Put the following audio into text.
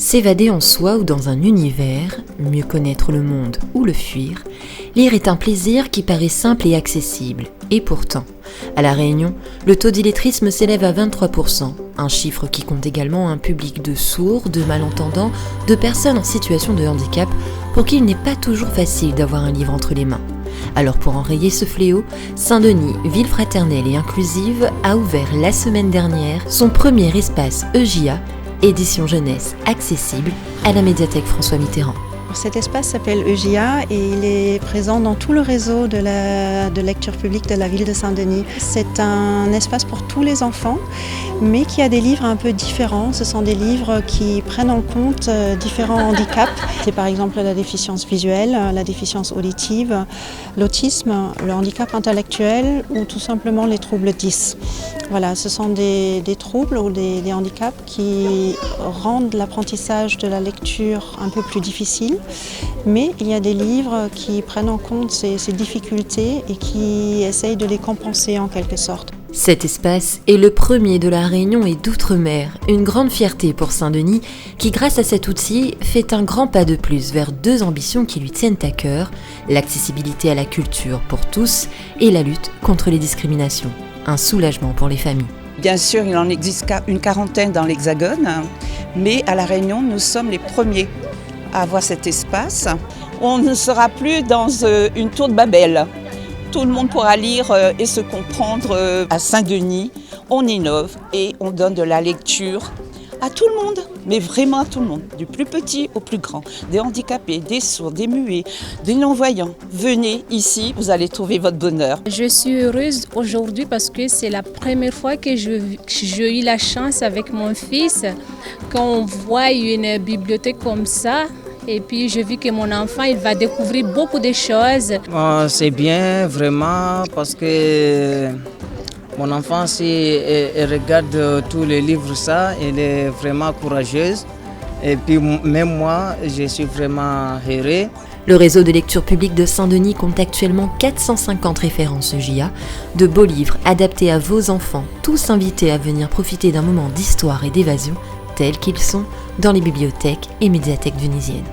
S'évader en soi ou dans un univers, mieux connaître le monde ou le fuir, lire est un plaisir qui paraît simple et accessible. Et pourtant, à La Réunion, le taux d'illettrisme s'élève à 23%, un chiffre qui compte également un public de sourds, de malentendants, de personnes en situation de handicap, pour qui il n'est pas toujours facile d'avoir un livre entre les mains. Alors pour enrayer ce fléau, Saint-Denis, ville fraternelle et inclusive, a ouvert la semaine dernière son premier espace EJA, édition jeunesse accessible, à la médiathèque François Mitterrand. Cet espace s'appelle EJA et il est présent dans tout le réseau de lecture publique de la ville de Saint-Denis. C'est un espace pour tous les enfants, mais qui a des livres un peu différents. Ce sont des livres qui prennent en compte différents handicaps. C'est par exemple la déficience visuelle, la déficience auditive, l'autisme, le handicap intellectuel ou tout simplement les troubles 10. Voilà, ce sont des troubles ou des handicaps qui rendent l'apprentissage de la lecture un peu plus difficile. Mais il y a des livres qui prennent en compte ces difficultés et qui essayent de les compenser en quelque sorte. Cet espace est le premier de La Réunion et d'Outre-mer, une grande fierté pour Saint-Denis qui, grâce à cet outil, fait un grand pas de plus vers deux ambitions qui lui tiennent à cœur, l'accessibilité à la culture pour tous et la lutte contre les discriminations. Un soulagement pour les familles. Bien sûr, il en existe une quarantaine dans l'Hexagone, mais à La Réunion, nous sommes les premiers à avoir cet espace. On ne sera plus dans une tour de Babel. Tout le monde pourra lire et se comprendre. À Saint-Denis, on innove et on donne de la lecture à tout le monde, mais vraiment à tout le monde, du plus petit au plus grand, des handicapés, des sourds, des muets, des non-voyants. Venez ici, vous allez trouver votre bonheur. Je suis heureuse aujourd'hui parce que c'est la première fois que j'ai eu la chance avec mon fils, qu'on voit une bibliothèque comme ça. Et puis j'ai vu que mon enfant, il va découvrir beaucoup de choses. C'est bien vraiment parce que mon enfant, si elle regarde tous les livres, elle est vraiment courageuse. Et puis même moi, je suis vraiment heureux. Le réseau de lecture publique de Saint-Denis compte actuellement 450 références EJA, de beaux livres adaptés à vos enfants, tous invités à venir profiter d'un moment d'histoire et d'évasion tels qu'ils sont dans les bibliothèques et médiathèques dunisiennes.